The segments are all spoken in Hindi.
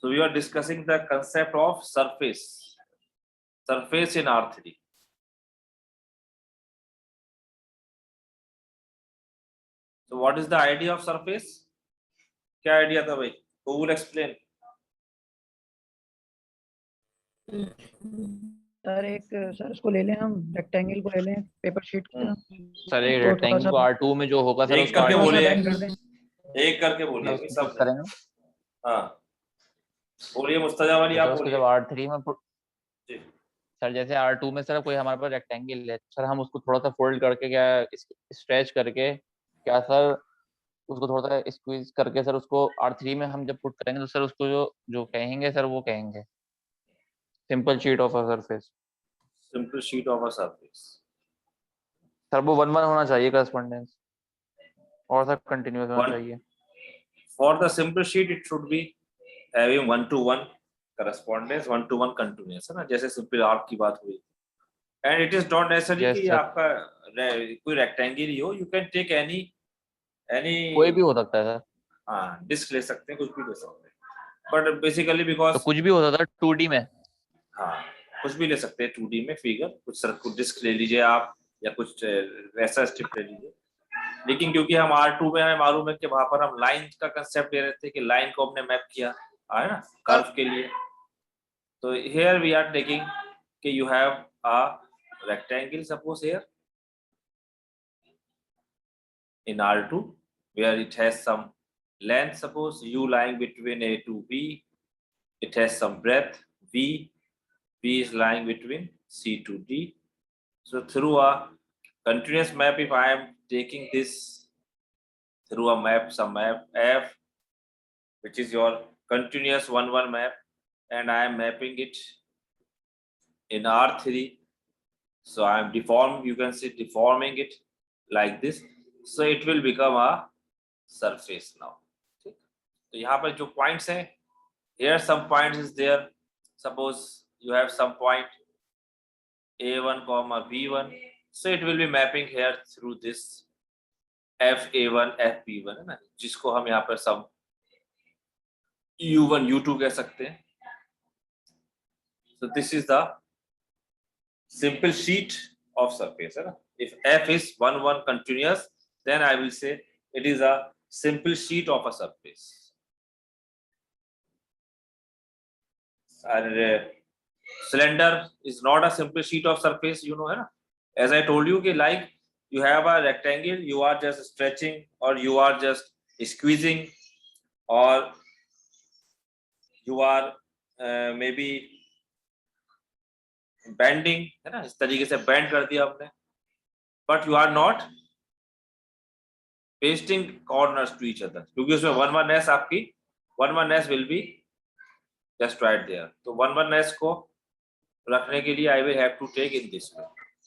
So we are discussing the concept of surface in R3. So what is the idea of surface? क्या idea था भाई? Who will explain? सर एक सर इसको ले लें, हम रेक्टेंगल को ले लें पेपर शीट की तरह। सर एक तो थोड़ा रेक्टेंगल सा को R2 में जो होगा सर एक उसको करके थोड़ा सा बोलिए, bend कर दें। एक करके बोलिए उसको सब पुट करेंगे। हाँ बोलिए मुस्तजा वाली आप उसको बोलिए। जब R3 में पुट जी। सर जैसे R2 में सर कोई हमारे पास रेक्टेंगल है सर, हम उसको थोड़ा सा फोल्ड करके क्या स्ट्रेच करके क्या सर उसको थोड़ा सा स्क्वीज करके सर उसको R3 में हम जब पुट करेंगे तो सर उसको जो जो कहेंगे सर वो कहेंगे simple sheet of a surface. Simple sheet of a surface. Sir वो 1-1 होना चाहिए करस्पॉन्डेंस और सर कंटिन्यूअस होना चाहिए। For the simple sheet it should be having 1-to-1 correspondence, 1-to-1 continuous है ना, जैसे सिंपल आर्क की बात हुई। And it is not necessary Yes, कि sir. आपका कोई रेक्टेंगल ही हो, you can take any कोई भी हो सकता है सर। हाँ डिस्क ले सकते हैं, कुछ भी ले सकते हैं, बट बेसिकली बिकॉज तो कुछ भी हो सकता है 2D में। हाँ कुछ भी ले सकते हैं 2D में फिगर, कुछ सर्कुलर डिस्क ले लीजिए आप या कुछ वैसा स्ट्रिप ले लीजिए। लेकिन क्योंकि हम R2 में हमें मालूम है कि वहां पर हम लाइन का कंसेप्ट ले रहे थे कि लाइन को हमने मैप किया है ना कर्व के लिए, तो हियर वी आर टेकिंग कि you have a rectangle suppose here in R2 where it has some length, suppose u lying between A to B, it has some breadth V is lying between C to D. So through a continuous map, if I am taking this through a map, some map F, which is your continuous 1-1 map, and I am mapping it in R3, so I am you can see deforming it like this, so it will become a surface now. ठीक, तो यहाँ पर जो points हैं, here some points is there, suppose you have some point A1, B1, so it will be mapping here through this FA1, FB1 है ना, जिसको हम यहाँ पर सब U1, U2 कह सकते हैं। So this is the simple sheet of surface है ना। If F is 1-1 continuous, then I will say it is a simple sheet of a surface. And cylinder is not a simple sheet of surface, you know है ना। As I told you कि like you have a rectangle, you are just stretching or you are just squeezing or you are maybe bending है ना, इस तरीके से bend कर दिया आपने, but you are not pasting corners to each other, क्योंकि उसमें 1-1s आपकी 1-1s will be just right there, तो 1-1s को रखने के लिए I will have to take in this way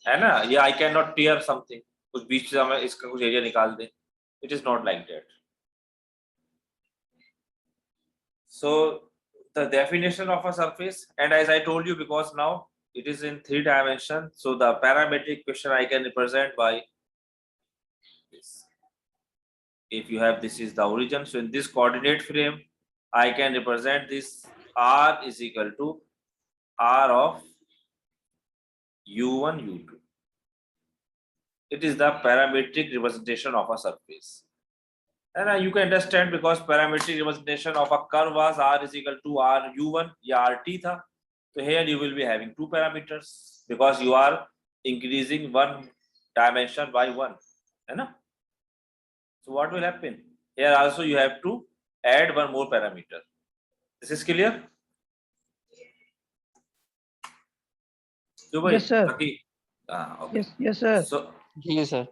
है ना, या I cannot tear something, कुछ बीच से हमें इसका कुछ एरिया निकाल दें, it is not like that. So the definition of a surface, and as I told you, because now it is in 3 dimensions, so the parametric equation I can represent by this. If you have this is the origin, so in this coordinate frame I can represent this R is equal to R of U1, U2. It is the parametric representation of a surface, and you can understand because parametric representation of a curve was R is equal to R U1 या RT था, so here you will be having 2 parameters because you are increasing 1 dimension by 1 है ना. So what will happen here? Also you have to add 1 more parameter. This is clear? Yes sir. Okay. Okay. Yes sir. So जी सर।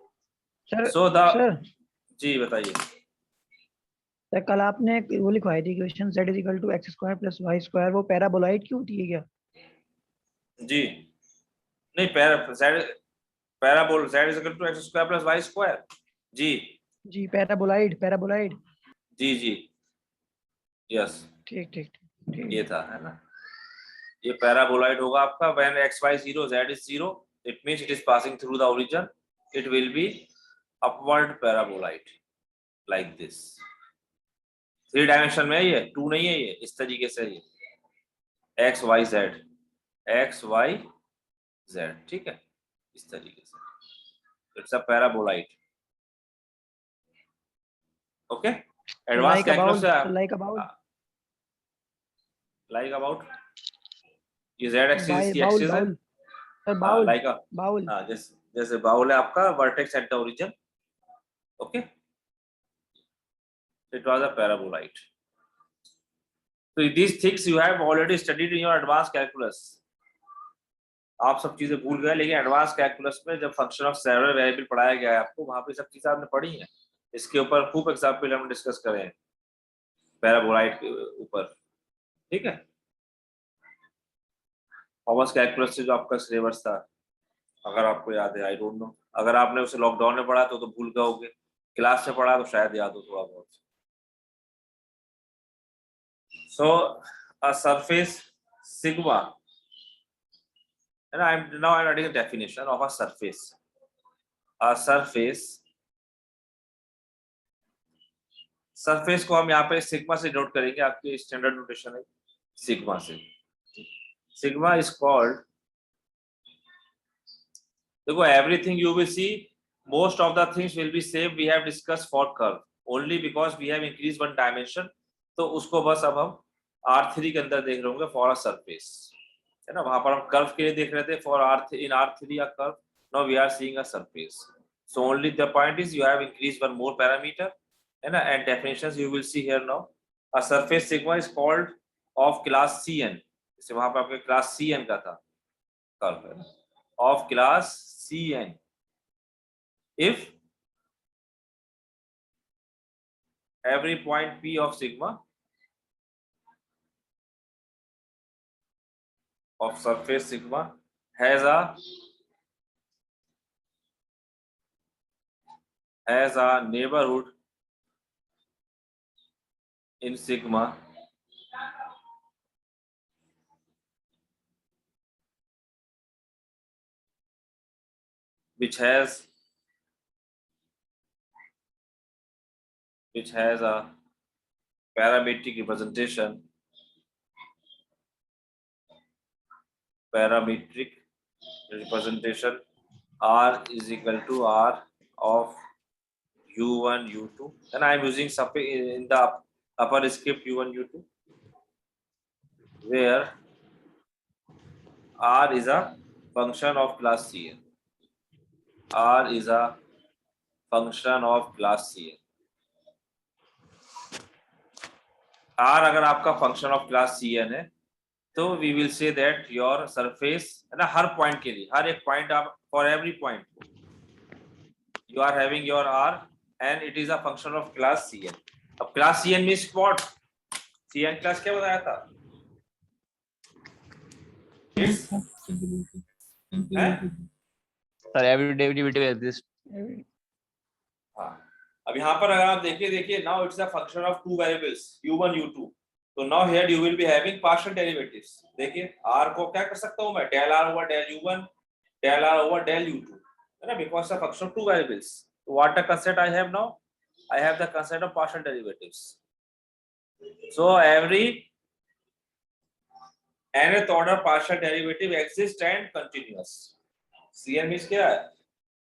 So the सर जी बताइए सर कल आपने वो लिखवाई थी equation z is equal to x square plus y square, वो पैराबोलॉइड की होती है क्या? जी नहीं, parabola z is equal to x square plus y square जी पैराबोलॉइड जी यस ठीक ये था है ना, ये पैराबोलॉइड होगा आपका when x y 0 z is 0, it means it is passing through the origin, it will be upward paraboloid like this. 3 dimension में है ये, 2 नहीं है ये, इस तरीके से ये X Y Z, X Y Z, ठीक है, इस तरीके से it's a paraboloid. Okay, advance calculus से like about लाइक अबाउट ये जेड एक्सिस बाउल इसकी बाउल एक्सिस है, bowl sir bowl like bowl जैसे बाउल है आपका vertex at the origin. Okay, it was a paraboloid. So these things you have already studied in your advanced calculus. आप सब चीजें भूल गए, लेकिन एडवांस कैलकुलस में जब फंक्शन ऑफ सेवरल वेरिएबल पढ़ाया गया है आपको, वहां पे सब चीजें आपने पढ़ी हैं। इसके ऊपर खूब एग्जाम्पल हम डिस्कस करें पैराबोलाइड के ऊपर, ठीक है। थॉमस कैलकुलस से जो आपका सिलेबस था, अगर आपको याद है, आई डोंट नो, अगर आपने उसे लॉकडाउन में पढ़ा तो भूल गए होगे, क्लास में पढ़ा तो शायद याद हो थोड़ा बहुत। So a surface sigma, and I'm writing a definition of a surface. A surface को हम यहाँ पे सिग्मा से नोट करेंगे, आपकी स्टैंडर्ड नोटेशन है सिग्मा से। सिग्मा इज कॉल्ड, देखो everything you will see, most of the things will be same we have discuss for curve, only because we have increase one dimension, तो उसको बस अब हम R3 के अंदर देख रहे होंगे फॉर अ सरफेस, है ना। वहां पर हम कर्व के लिए देख रहे थे for R3 in R3 a curve, now we are seeing a surface, so only the point is you have increased one more parameter, है ना। and definitions you will see here now, a surface sigma is called of class Cn, जैसे वहां पर आपके क्लास Cn का था कर्व, है ना, of class Cn if every point P of sigma of surface sigma has a neighborhood in sigma which has a parametric representation R is equal to R of U1 U2, and I am using something in the upper script U1 U2 where R is a function of class Cn. R is a function of class Cn. R अगर आपका फंक्शन ऑफ क्लास Cn है तो we will say that your surface, है ना, हर पॉइंट के लिए, हर एक पॉइंट आप for every point you are having your R and it is a function of class Cn. अब class Cn means what? Cn class क्या बताया था? Sir every derivative exist. हाँ, अब यहाँ पर अगर आप देखिए now it's a function of two variables u1 u2, तो now here you will be having partial derivatives. देखिए r को क्या कर सकता हूँ मैं, del r over del u1 del r over del u2, है ना, because of function of two variables. तो what the concept I have now, I have the concept of partial derivatives. So every nth order partial derivative exist and continuous. Cn means क्या है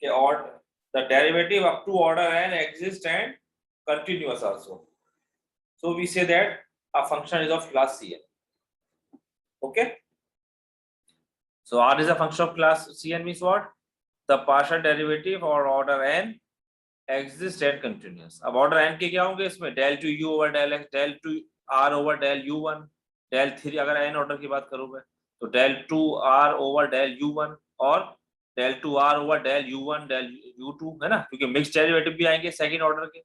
कि order the derivative up to order n exists and continuous also, so we say that a function is of class Cn. Okay, so R is a function of class Cn means what? The partial derivative or order n exists and continuous. अब order n के क्या होंगे इसमें, del 2 u over del x, del 2 r over del u1, del 3 अगर n ऑर्डर की बात करूं मैं तो del 2 r over del u1 और del 2 r over del u1 del u2, है ना, क्योंकि मिक्स डेरिवेटिव भी आएंगे सेकंड ऑर्डर के।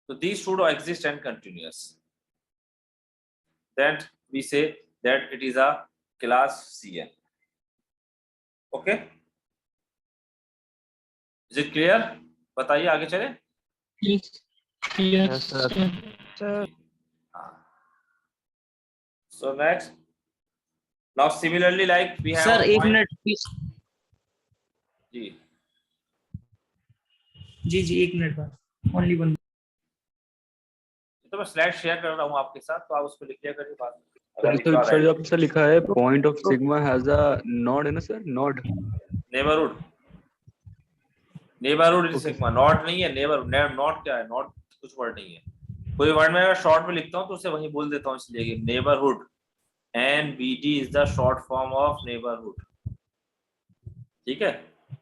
तो these should exist and continuous, then we say that it is a class Cn. Okay, is it clear? बताइए आगे चले। Yes sir. So next, now similarly like we have sir a एक point- मिनट प्लीज। जी जी जी, 1 मिनट बाद, ओनली 1। तो मैं स्लाइड शेयर कर रहा हूँ आपके साथ, तो आप उस पर लिख लिया करिए बाद में। सर अगर तो लिखा सर जो राइट आपसे लिखा है point of sigma has a nod है ना sir, nod. Neighbourhood, neighbourhood is Okay, sigma, not नहीं है, नेबर नॉट क्या है, नॉट कुछ वर्ड नहीं है, कोई वर्ड में अगर शॉर्ट में लिखता हूँ तो उसे वहीं बोल देता हूँ, इसलिए neighbourhood, NBD is the short form of neighbourhood. ठीक है,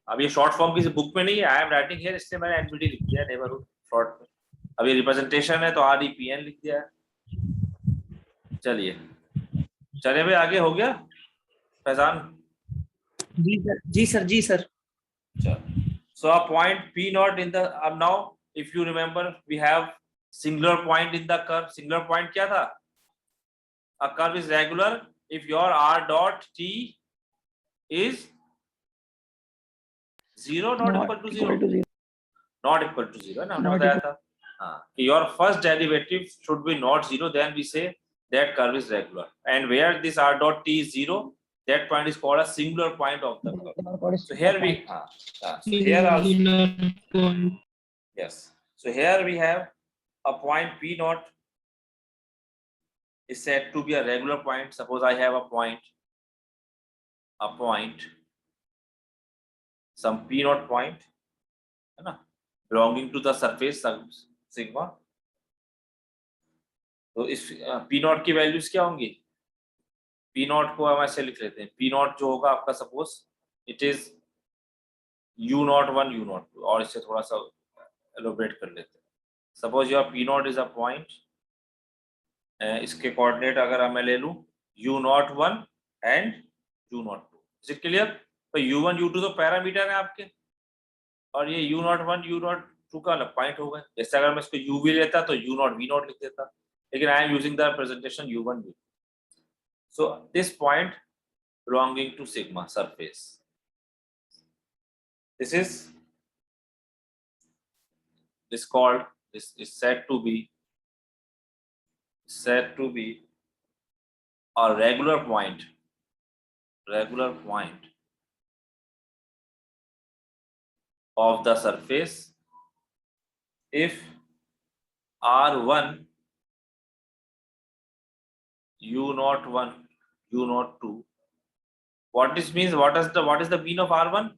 अब ये शॉर्ट फॉर्म किसी बुक में नहीं है, आई एम राइटिंग हियर, इसलिए मैंने NBD लिख दिया नेबरहुड शॉर्ट में। अब ये रिप्रेजेंटेशन है तो REPN लिख दिया है। चलिए चले भाई, आगे हो गया फैजान? जी सर, जी सर, जी sir. So a point P naught in the, now if you remember we have singular point in the curve. Singular point क्या था? A curve is regular if your R dot T is 0 not equal to 0, not equal to 0 है ना, हमने Not बताया था। हाँ, your first derivative should be not 0, then we say that curve is regular, and where this R dot T is 0, that point is called a singular point of the curve. So here we so here also, yes, so here we have a point P naught is said to be a regular point. Suppose I have a point some P naught point है ना, belonging to the surface sigma. तो इस P naught की वैल्यूज क्या होंगी? P naught को हम ऐसे लिख लेते हैं, P naught जो होगा आपका, suppose it is U01 U02, और इससे थोड़ा सा एलोबरेट कर लेते हैं। Suppose your P naught is a point, इसके कोऑर्डिनेट अगर मैं ले लूं U01 and U02, is it clear? तो U1 U2 तो पैरामीटर है आपके, और ये U01 U02 का अलग पॉइंट होगा। जैसे अगर मैं इसको U भी लेता तो U0 V0 लिख देता, लेकिन I am using the representation U1 U2. So this point belonging to sigma surface, this is called, this is said to be a regular point of the surface if R1 U01 U02. What this means, what is the mean of R1?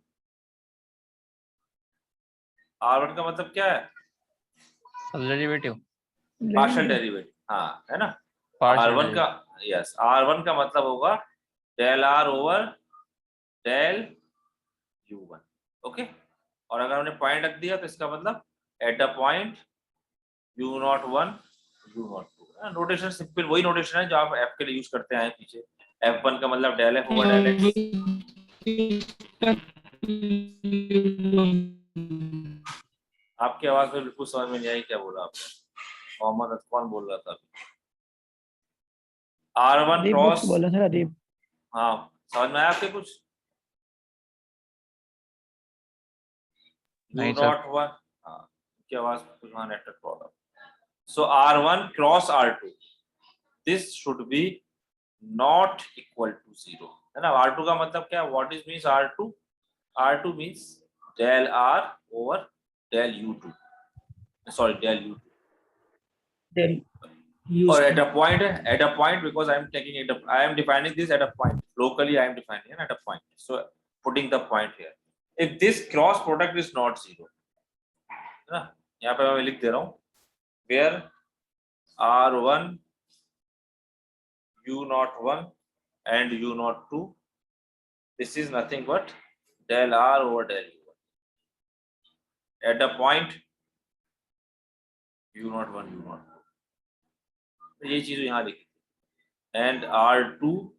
R1 का मतलब क्या है? डेरिवेटिव, पार्शियल डेरिवेटिव, हाँ है ना। R1 का, यस, R1 का मतलब होगा del R over del U1, okay. और अगर हमने पॉइंट रख दिया तो इसका मतलब at the point U01 U02। Notation simple वही नोटेशन है जो आप F के लिए यूज करते हैं पीछे। F1 का मतलब del F over del X। आपकी आवाज में बिल्कुल समझ में नहीं आई, क्या बोला आपने? मोहम्मद कौन बोल रहा था? R1 क्रॉस, बोला सर अदीब। हाँ समझ में आया आपके कुछ? नहीं U01, हाँ की आवाज कुछ वहाँ network problem. So R1 cross R2, this should be not equal to 0, है ना। R2 का मतलब क्या? What is means R2? R2 means del R over del U2, sorry del U2. Then Or at a point, because I am defining this at a point. Locally, I am defining it at a point. So putting the point here. If this cross product is not 0, है ना, यहाँ पे मैं लिख दे रहा हूँ where R1 U01 and U02, this is nothing but del R over del U1 at the point U01 U02. तो ये चीज यहाँ लिखी and R2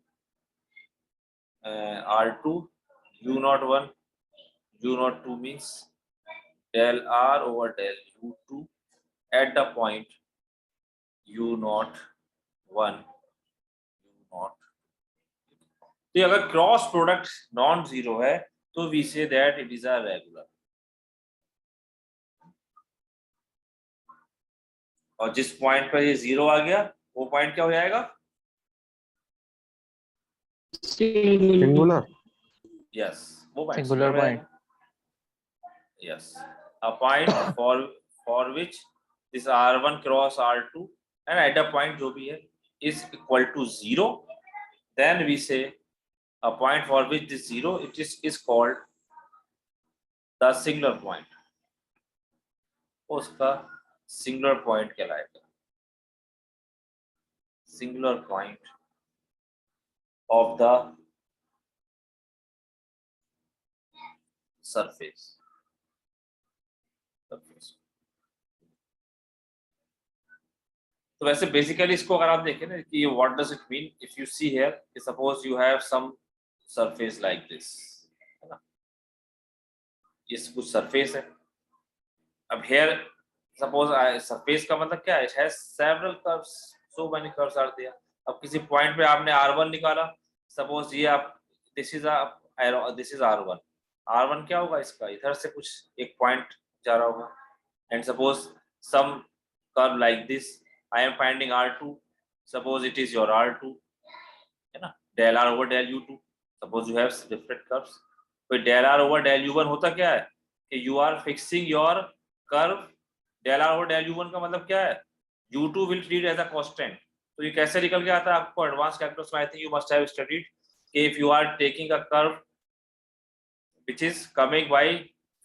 U01 U02 means del R over del U2 at the point U01 U02. तो अगर क्रॉस प्रोडक्ट नॉन जीरो है तो we say that it is a regular, और जिस पॉइंट पर ये जीरो आ गया वो पॉइंट क्या हो जाएगा? सिंगुलर। यस, वो point singular point. Yes. a point for which this r1 cross r2 and at a point जो भी है is equal to 0, then we say a point for which this 0 it is called the singular point. उसका singular point कहलाएगा, singular point of the surface. तो वैसे बेसिकली इसको अगर आप देखें ना कि what does it mean, if you see here कि suppose you have some surface like this, है ना, ये कुछ सरफेस है. अब हियर सपोज सरफेस का मतलब क्या है, it has several curves, so many curves are there. अब किसी पॉइंट पे आपने r1 निकाला, सपोज ये आप दिस इज r1. r1 क्या होगा इसका, इधर से कुछ एक पॉइंट जा रहा होगा. And suppose some curve like this, I am finding r2. Suppose it is your r2, है ना, del r over del u2. Suppose you have different curves. तो del r over del u1 होता क्या है कि you are fixing your curve. del r over del u1 का मतलब क्या है, u2 will treat as a constant. तो ये कैसे निकल के आता है आपको एडवांस कैलकुलस में, I think you must have studied कि if you are taking a curve which is coming by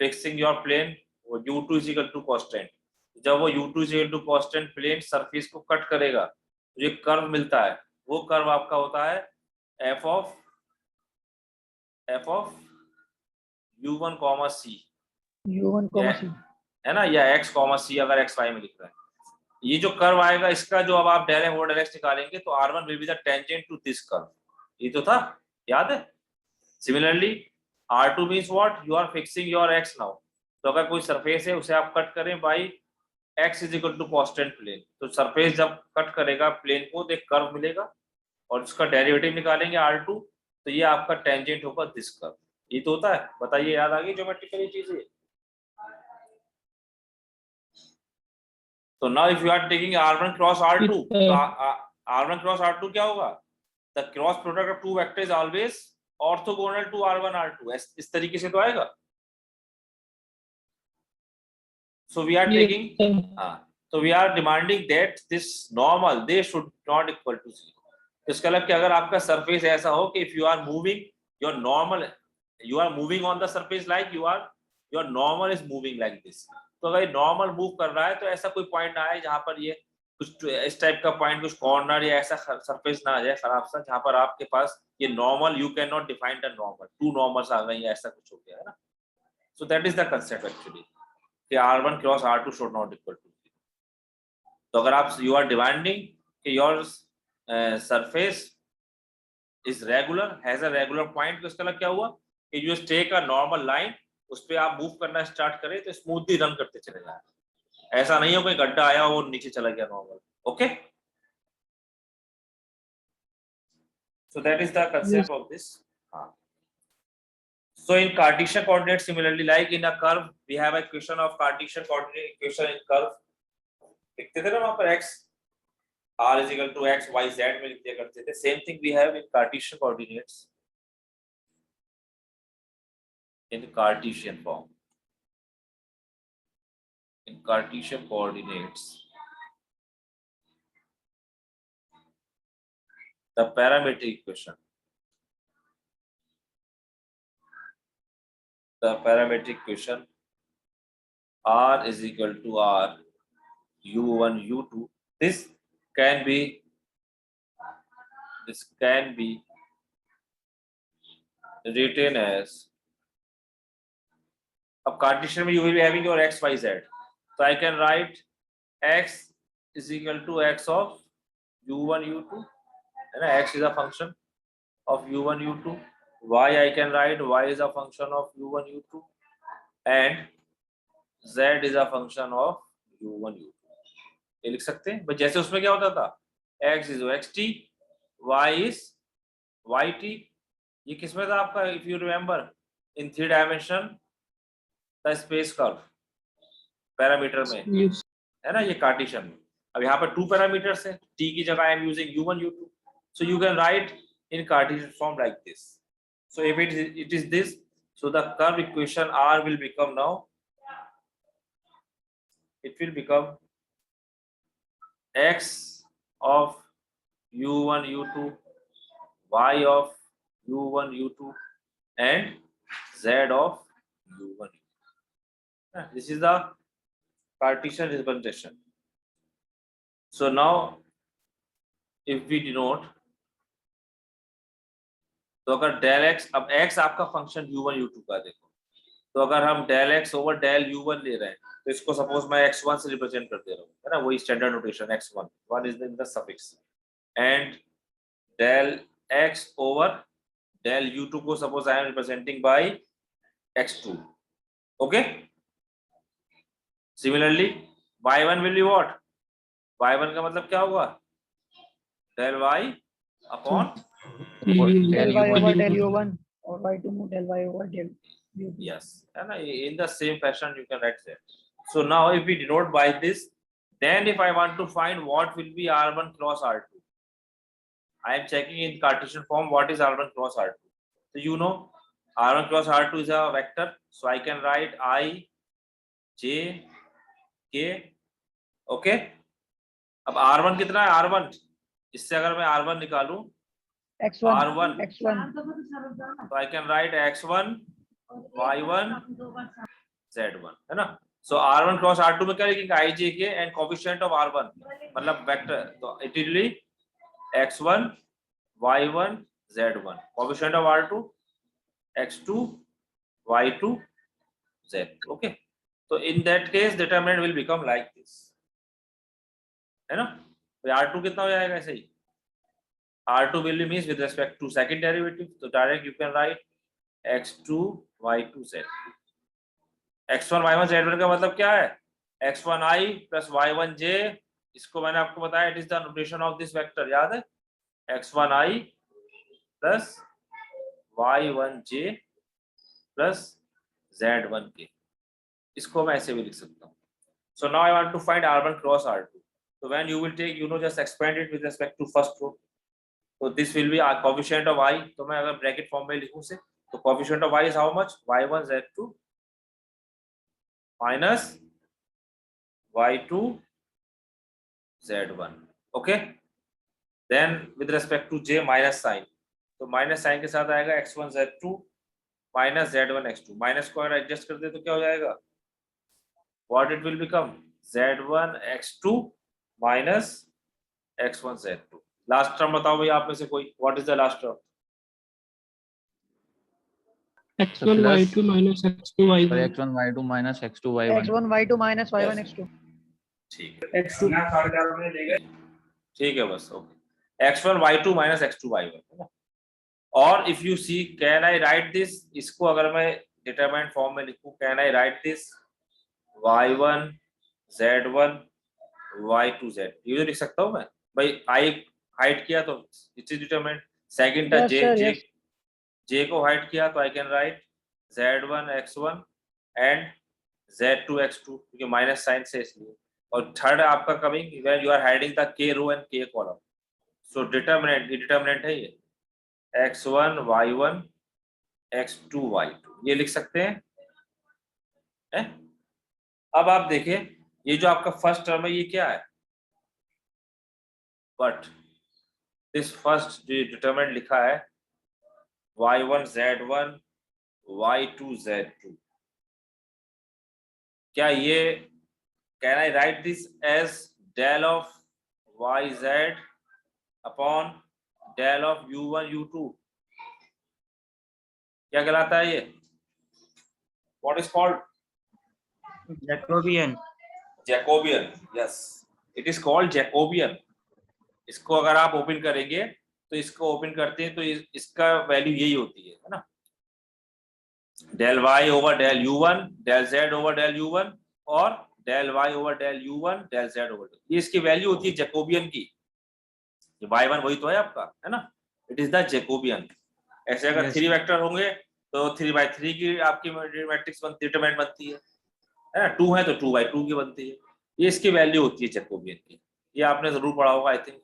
fixing your plane, u2 is equal to constant. जब वो u2 is equal to constant plane surface को कट करेगा तो ये कर्व मिलता है, वो कर्व आपका होता है f of u1, c, u1, c है ना, या x, c अगर xy में लिख रहे हैं. ये जो कर्व आएगा इसका जो अब आप del m over del x निकालेंगे तो r1 will be the tangent to this curve. ये तो था, याद है. Similarly r2 means what, you are fixing your x now. तो अगर कोई सरफेस है उसे आप कट करें by x is equal to constant plane, तो सरफेस जब कट करेगा प्लेन को तो एक कर्व मिलेगा और उसका डेरिवेटिव निकालेंगे r2, तो ये आपका टेंजेंट होगा दिस कर्व. ये तो होता है, बताइए याद आ गई ज्योमेट्रिकली चीजें. तो now if you are taking r1 cross r2, तो r1 क्रॉस r2 क्या होगा, the cross product of two vector is always orthogonal to r1 r2. इस तरीके से तो आएगा. So we are taking, so we are demanding that this normal they should not equal to 0. इसका मतलब कि अगर आपका सरफेस ऐसा हो कि if you are moving your normal, you are moving on the surface like your normal is moving like this. तो अगर नॉर्मल मूव कर रहा है तो ऐसा कोई पॉइंट ना आए जहां पर ये कुछ इस टाइप का पॉइंट, कुछ कॉर्नर या ऐसा सरफेस ना आ जाए खराब सा, जहां पर आपके पास ये normal, you can not define the normal, two normals आ गए या ऐसा कुछ हो गया है ना. So that is the concept actually कि r1 cross r2 should not equal to 0. तो अगर आप यू आर डिमांडिंग कि your surface is regular, has a regular point, तो इसका मतलब क्या हुआ कि you take a normal line, उस पे आप मूव करना स्टार्ट करें तो स्मूथली रन करते चले जाए. ऐसा नहीं हो कोई गड्ढा आया और नीचे चला गया normal. Okay, so that is the concept of this. So in Cartesian coordinates, similarly, like in a curve, we have a equation of Cartesian coordinate equation in curve. लिखते थे ना वहाँ पर x r is equal to x y z में लिख दिया करते थे. Same thing we have in Cartesian coordinates. In Cartesian form. In Cartesian coordinates, the parametric equation. The parametric equation r is equal to r u1 u2. This can be written as, अब Cartesian में you will be having your x y z, so I can write x is equal to x of u1 u2, and x is a function of u1 u2. y I can write y is a function of u1 u2 and z is a function of u1 u2. ये लिख सकते हैं. बट जैसे उसमें क्या होता था, x is xt, y is yt. ये किसमें था आपका, if you remember, in 3 dimension the space curve parameter में, है ना, ये कार्टेशियन में. अब यहाँ पर 2 पैरामीटर्स हैं, t की जगह I am using u1 u2, so you can write in Cartesian form like this. So if it is this, so the curve equation r will become now it will become x of u1 u2, y of u1 u2, and z of u1 u2. This is the Cartesian representation. So now if we denote, तो अगर डेल x, अब x आपका फंक्शन u1 u2 का देखो, तो अगर हम del x over del u1 ले रहे हैं तो इसको सपोज मैं x1 से रिप्रेजेंट कर दे रहा हूँ, है ना, वही standard notation x1, 1 is in the suffix, and del x over del u2 को suppose I am representing by x2. Okay, similarly y1 will be what, y1 का मतलब क्या होगा, del y upon del y over del u1 or y2 del y over del u2. yes, and in the same fashion you can write that. So now if we denote by this, then if I want to find what will be r1 cross r2, I am checking in Cartesian form what is r1 cross r2. So you know r1 cross r2 is a vector, so I can write I j k. okay, अब r1 कितना है, r1, इससे अगर मैं r1 निकालूं x1 r1, x1 so I can write x1 y1 z1, है ना. So r1 cross r2 में क्या लिखेंगे, I j k and coefficient of r1 मतलब वेक्टर, तो it will be x1 y1 z1, coefficient of r2 x2 y2 z. okay, so in that case determinant will become like this, है ना. तो r2 कितना हो जाएगा, ऐसे ही r2 will be means with respect to second derivative, so direct you can write x2 y2 z. x1 y1 z1 का मतलब क्या है, x1i plus y1j, इसको मैंने आपको बताया it is the notation of this vector, याद है, x1i plus y1j plus z1k, इसको मैं ऐसे भी लिख सकता हूँ. So now I want to find r1 cross r2. So when you will take, just expand it with respect to first row. So this will be a coefficient of I. तो मैं अगर ब्रैकेट फॉर्म में लिखूं से, तो coefficient of I is how much, y1 z2 minus y2 z1. okay, then with respect to j minus sign, तो माइनस साइन के साथ आएगा x1 z2 minus z1 x2, minus को अगर एडजस्ट कर दे तो क्या हो जाएगा, what it will become, z1 x2 minus x1 z2. Last term बताओ भाई आप में से कोई, what is the last term, x1 y2 minus x2 y1. x1 y2 minus x2 y1. x1 y2 minus y1 x2. ठीक है, x2 ठीक है बस, okay, x1 y2 minus x2 y1, है ना. और if you see, can I write this, इसको अगर मैं डिटरमिनेंट फॉर्म में लिखूं, can I write this y1 z1 y2 z, ये तो लिख सकता हूं मैं भाई. आई हाइड किया तो it is determinant, second Yes, j sir, j yes. j को हाइड किया तो I can right z1 x1 and z2 x2, क्योंकि माइनस साइन से इसलिए. और थर्ड आपका coming when you are hiding the k row and k column, so determinant, ये डिटरमिनेंट है, ये x1 y1 x2 y2, ये लिख सकते हैं, है? अब आप देखिए ये जो आपका फर्स्ट टर्म है ये क्या है, बट दिस फर्स्ट जो डिटरमिनेंट लिखा है y1 z1 y2 z2, क्या ये, can I write this as del of yz upon del of u1 u2, क्या कहलाता है ये, what is called, Jacobian. Jacobian. Yes, it is called Jacobian. इसको अगर आप ओपन करेंगे तो इसको ओपन करते हैं तो इसका वैल्यू यही होती है ना, del y over del u1, del z over del u1 और del y over del u1 del z over, ये इसकी वैल्यू होती है जैकोबियन की. ये y1 वही तो है आपका, है ना, इट इज द जैकोबियन. ऐसे अगर Yes. 3 वेक्टर होंगे तो 3/3 की आपकी मैट्रिक्स बनती, डिटरमिनेंट बनती है ना, 2 है तो 2/2 की बनती है. ये इसकी वैल्यू होती है जैकोबियन की. ये आपने जरूर पढ़ा होगा, आई थिंक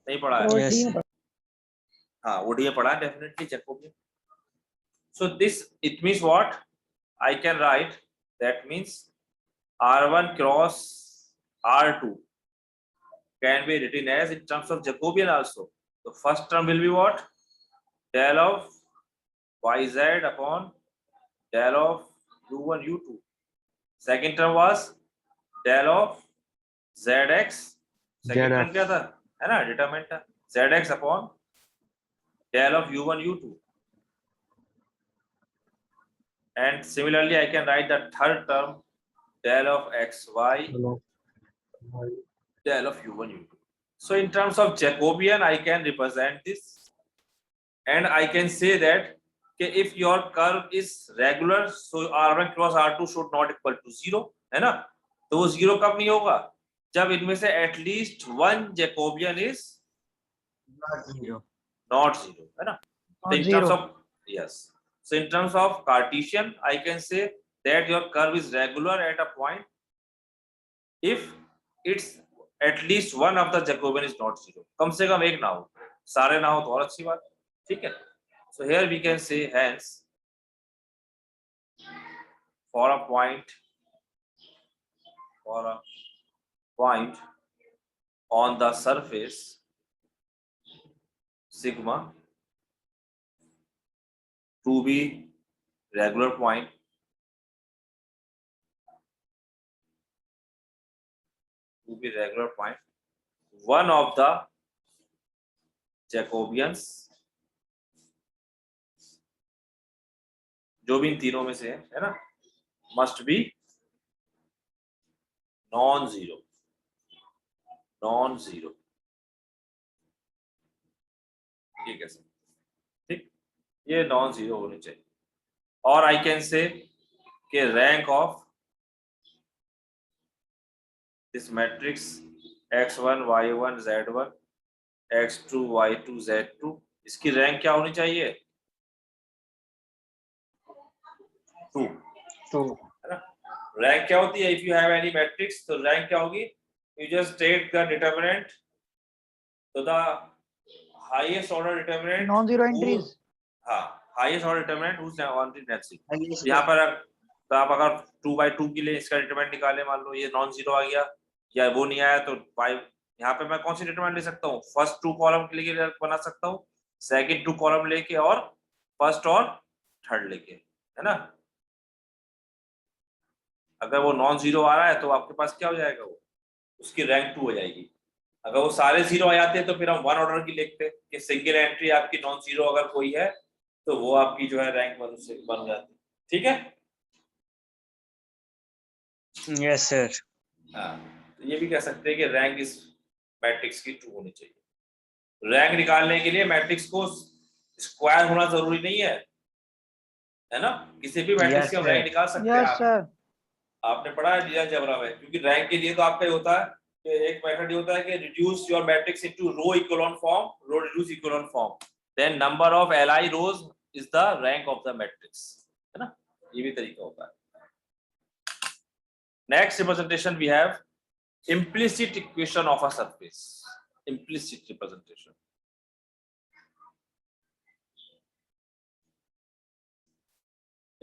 नहीं पढ़ा है. और Yes. डी में पढ़ा. हाँ, ओडीए पढ़ा definitely Jacobian. So this, it means what, I can write that means R1 cross R2 can be written as in terms of Jacobian also. The first term will be what? Del of yz upon del of u1 u2. Second term was del of zx. Second term क्या था? है ना? Determinant था. Zx upon del of u1 u2. And similarly, I can write the third term del of xy del of u1 u2. So in terms of Jacobian, I can represent this, and I can say that if your curve is regular, so R1 cross R2 should not equal to 0, है ना? तो वो 0 कब नहीं होगा? जब इनमें से at least one Jacobian is not zero, है ना? So in terms of yes, so in terms of Cartesian, I can say that your curve is regular at a point if it's at least one of the Jacobian is not 0. कम से कम एक ना हो, सारे ना हो तो और अच्छी बात, ठीक है? So here we can say hence for a point on the surface sigma to be regular point one of the Jacobians जो भी इन तीनों में से है ना, must be non-zero, ठीक है सर, ठीक, ये non-zero होने चाहिए. और I can say कि rank of this matrix x1 y1 z1 x2 y2 z2 इसकी रैंक क्या होनी चाहिए? 2. है ना? रैंक क्या होती है? If you have any matrix तो रैंक क्या होगी? You just take the determinant, तो the highest order determinant non zero entries, हाँ, highest order determinant whose on the next. यहाँ पर तो आप अगर 2/2 के लिए इसका डिटरमिनेंट निकाले, मान लो ये नॉन जीरो आ गया या वो नहीं आया, तो 5 यहाँ पे मैं कौन सी डिटरमिनेंट ले सकता हूँ? फर्स्ट 2 कॉलम के लिए बना सकता हूँ, सेकंड 2 कॉलम लेके और फर्स्ट और थर्ड लेके, है ना? अगर वो नॉन जीरो आ रहा है तो आपके पास क्या हो जाएगा? वो उसकी रैंक 2 हो जाएगी. अगर वो सारे जीरो आ जाते हैं तो फिर हम 1 ऑर्डर की लिखते हैं कि सिंगल एंट्री आपकी नॉन जीरो अगर कोई है तो वो आपकी जो है रैंक 1 से बन जाती है, ठीक है? Yes sir. हाँ, तो ये भी कह सकते हैं कि रैंक इस मैट्रिक्स की 2 होनी चाहिए. रैंक निकालने के लिए मैट्रिक्स को स्क्वायर होना जरूरी नहीं है ना? किसी भी मैट्रिक्स की हम रैंक निकाल सकते हैं. यस सर, आपने पढ़ा है लिया जबरा में, क्योंकि रैंक के लिए तो आपका ये होता है कि एक मेथड ये होता है कि reduce your matrix into row equivalent form, row reduce equivalent form, then number of li rows is the rank of the matrix, है ना? ये भी तरीका होता है. Next representation we have implicit equation of a surface. Implicit representation.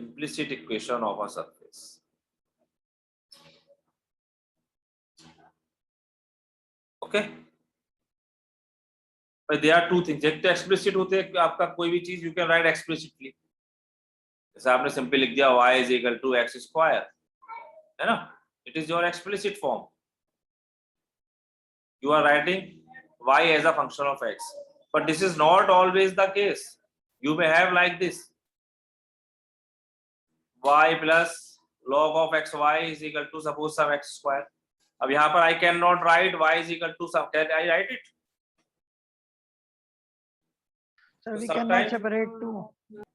Implicit equation of a surface. Okay. But there are two things. एक तो explicit होते हैं कि आपका कोई भी चीज you can write explicitly. जैसे आपने सिंपल लिख दिया y is equal to x square, है ना? It is your explicit form. You are writing y as a function of x, but this is not always the case. You may have like this: y plus log of xy is equal to suppose some x square. अब यहाँ पर I cannot write y is equal to some. Can I write it? sir, we sometimes- cannot separate two.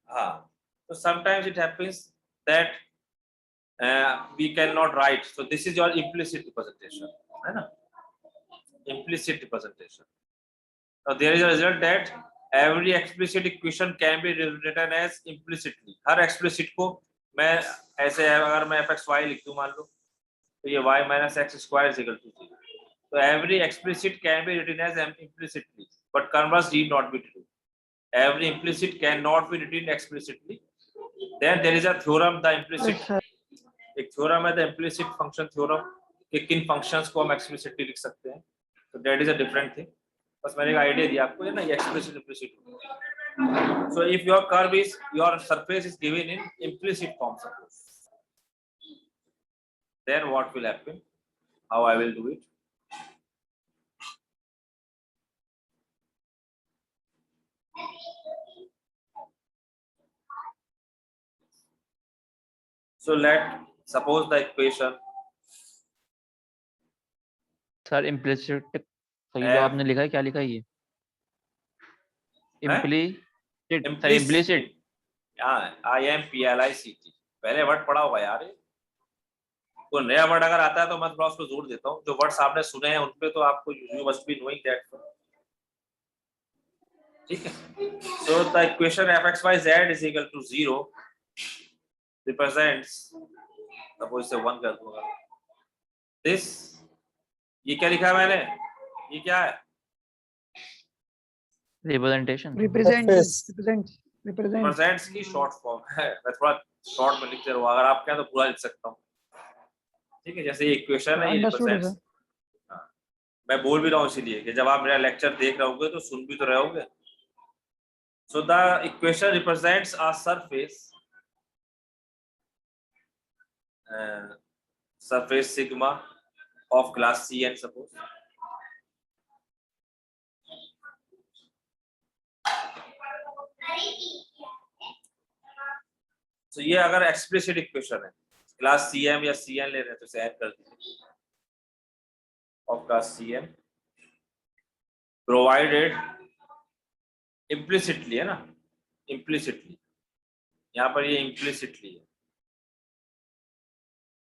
हाँ, so sometimes it happens that we cannot write. So this is your implicit representation, है ना? Implicit representation. Now there is a result that every explicit equation can be written as implicitly. Her explicit को मैं ऐसे अगर मैं fxy लिख दूं मान लो, तो ये y minus x square is equal to 0. So every explicit can be written as implicitly, but converse need not be true. Every implicit cannot be written explicitly. Then there is a theorem, the implicit. Yes, sir. एक थ्योरम है द इम्प्लिसिट फंक्शन थ्योरम कि किन फंक्शंस को हम एक्सप्लिसिटली लिख सकते हैं, तो that is a different thing. बस मैंने एक आइडिया दिया आपको, है ना, ये explicit implicit. So if your curve is, your surface is given in implicit form suppose, then what will happen, how I will do it? So let suppose the equation sir implicit तो ये जो F- आपने लिखा है, क्या लिखा है ये? हैं? Implicit sir, implicit. IMPLICT, पहले वर्ड पढ़ा होगा यार, कोई नया वर्ड अगर आता है तो मैं थोड़ा उसको जोड़ देता हूँ, जो वर्ड्स आपने सुने हैं उन पे तो आपको you must be knowing that, ठीक है। So the equation fxyz is equal to 0 represents, suppose इसे 1 कर दूंगा, दिस, ये क्या लिखा है मैंने, ये क्या है, रिप्रेजेंटेशन। रिप्रेजेंट्स की शॉर्ट फॉर्म है, मैं थोड़ा शॉर्ट में लिखते रहूँ, अगर आप क्या तो पूरा लिख सकता हूँ, ठीक है। जैसे ये इक्वेशन है, ये रिप्रेजेंट्स, मैं बोल भी रहा हूँ इसीलिए कि जब आप मेरा लेक्चर देख रहे होगे तो सुन भी तो रहे होगे। So the equation represents a surface sigma of class Cn suppose, तो ये अगर एक्सप्लिसिट इक्वेशन है, क्लास Cm या Cn ले रहे हैं तो इसे ऐड कर दीजिए, of class Cn provided implicitly, है ना, इम्प्लिसिटली, यहाँ पर ये इम्प्लिसिटली है।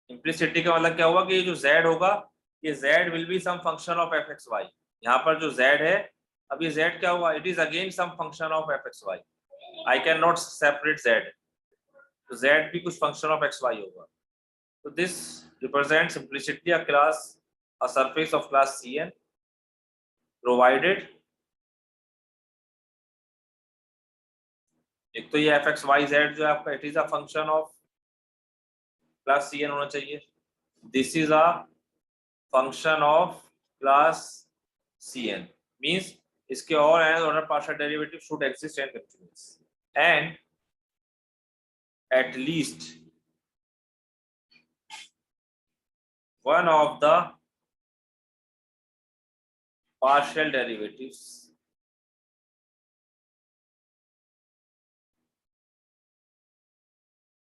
इम्प्लिसिटली का मतलब क्या हुआ कि ये जो z होगा, ये z will be some function of fxy, यहाँ पर जो z है, अब ये z क्या हुआ, it is again some function of fxy, I can not separate z, तो z भी कुछ फंक्शन ऑफ xy होगा। तो this represents implicitly a class, a surface of class Cn provided, एक तो ये fxyz जो है आपका, it is a function of class Cn होना चाहिए, this is a function of class Cn, means इसके और order partial derivative should exist and continuous, and at least one of the partial derivatives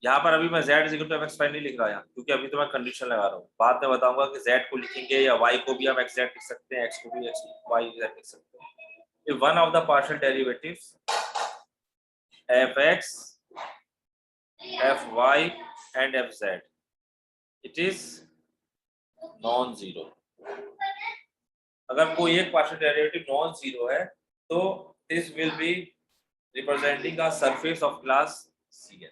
यहाँ पर अभी मैं z is equal to fx नहीं लिख रहा यहाँ, क्योंकि अभी तो मैं कंडीशन लगा रहा हूँ, बाद में बताऊंगा कि z को लिखेंगे या y को भी हम xz लिख सकते हैं, x को भी yz लिख सकते हैं। if one of the partial derivatives fx, fy and fz it is non-zero, अगर कोई एक पार्शियल डेरिवेटिव नॉन जीरो है तो this will be representing a surface of class Cn।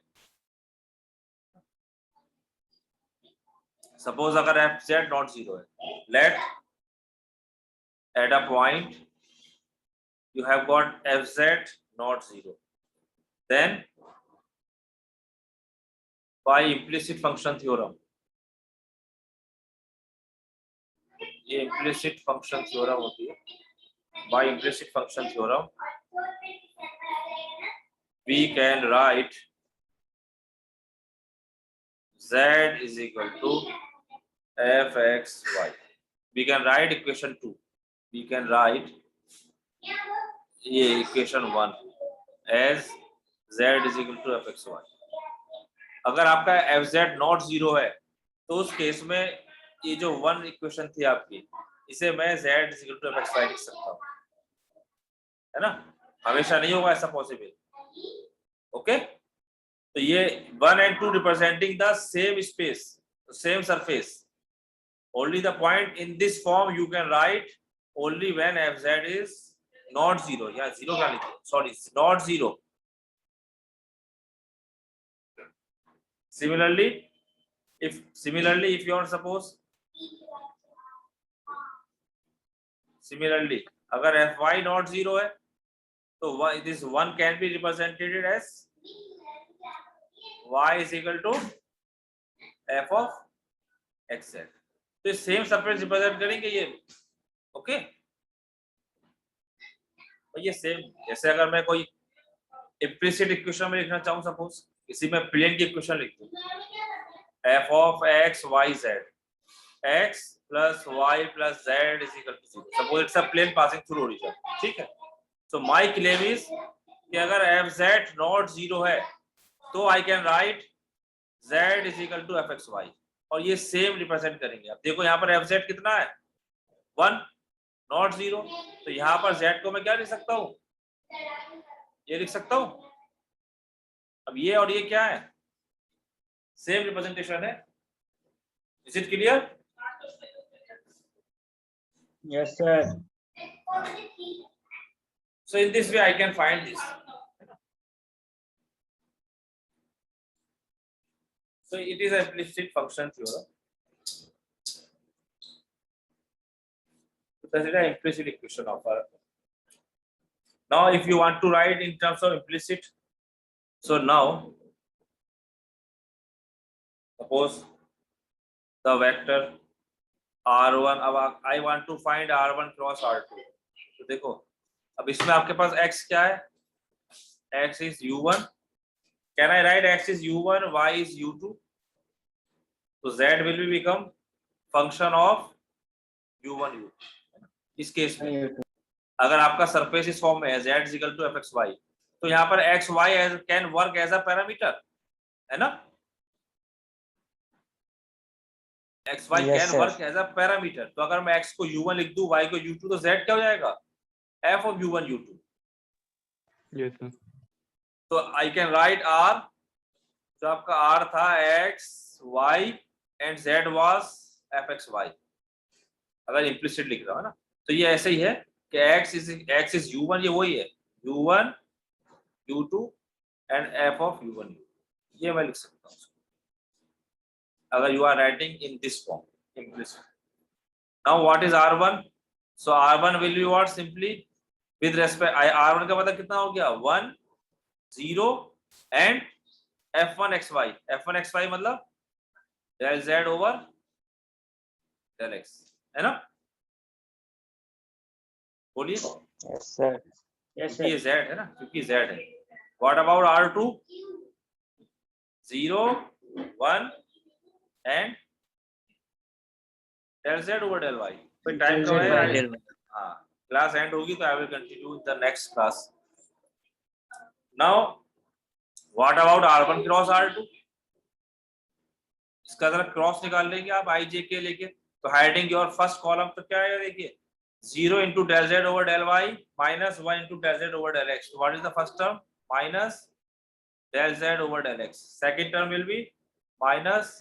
Suppose अगर fz नॉट जीरो है, let at a point you have got fz not zero, then by implicit function theorem, ये implicit function theorem होती है, by implicit function theorem we can write z is equal to fxy, we can write equation 2, we can write ये equation 1 as z is equal to fxy। अगर आपका fz नॉट जीरो है तो उस केस में ये जो 1 इक्वेशन थी आपकी, इसे मैं z is equal to fxy लिख सकता हूँ, है ना, हमेशा नहीं होगा ऐसा पॉसिबल, ओके। तो ये 1 and 2 representing the same space, same surface, only the point in this form you can write only when fz is not zero, या जीरो का लिखिए, sorry not zero। Similarly if you want suppose, similarly अगर fy not zero है तो this 1 can be represented as y is equal to F of x Z. तो ये सेम सरफेस रिप्रेजेंट करेंगे ये, ओके। और ये सेम, जैसे अगर मैं कोई इम्प्लिसिट इक्वेशन में लिखना चाहूँ, सपोज इसी में प्लेन की इक्वेशन लिख दूं, F of X Y Z, X plus Y plus Z is equal to 0। Suppose it's a plane passing through origin, ठीक है। सो माय क्लेम इज कि अगर एफ जेड नॉट 0 है तो I can write z is equal to F X Y, और ये सेम रिप्रेजेंट करेंगे। अब देखो यहाँ पर एफ जेड कितना है, 1 नॉट 0, तो यहाँ पर z को मैं क्या लिख सकता हूँ, ये लिख सकता हूँ। अब ये और ये क्या है, सेम रिप्रेजेंटेशन है। Is it clear? Yes, sir. So in this way I can find this. So it is a implicit function theorem. So that is an implicit equation of our. Now if you want to write in terms of implicit, so now suppose the vector r1, अब I want to find r1 cross r2। तो देखो अब इसमें आपके पास x क्या है, x is u1, can I write x is u1, y is u2? तो z will be become function of u1 u2। इस केस में अगर आपका सरफेस इस फॉर्म में है z is equal to fxy, तो यहाँ पर xy can work as a parameter, है ना, xy can work as a parameter. तो अगर मैं x को u1 लिख दूं, y को u2, तो z क्या हो जाएगा, f of u1 u2। Yes, sir. तो आई कैन राइट r, जो आपका r था x y and z was fxy, अगर इम्प्लिसिट लिख रहा हूं ना। तो ये ऐसे ही है कि x is u1, ये वही है u1 u2 and f of u1 u2, ये मैं लिख सकता हूँ अगर you are writing in this form implicit. Now what is r1? So r1 will be what, simply with respect r1 का मतलब कितना हो गया, 1 0 and f1 xy, f1 xy मतलब del z over del x, है ना, बोलिए। Yes, sir. Yes, ये z है ना, क्योंकि z है। What about r2? 0 1 and del z over del y। कोई टाइम कम है, हाँ क्लास एंड होगी तो I will continue in the next class. Now what about r1 cross r2? इसका जरा क्रॉस निकाल लेंगे आप i j k लेके, तो हाइडिंग योर फर्स्ट कॉलम तो क्या है, देखिए 0 into del z over del y minus 1 into del z over del x। So what is the first term? Minus del z over del x. Second term will be minus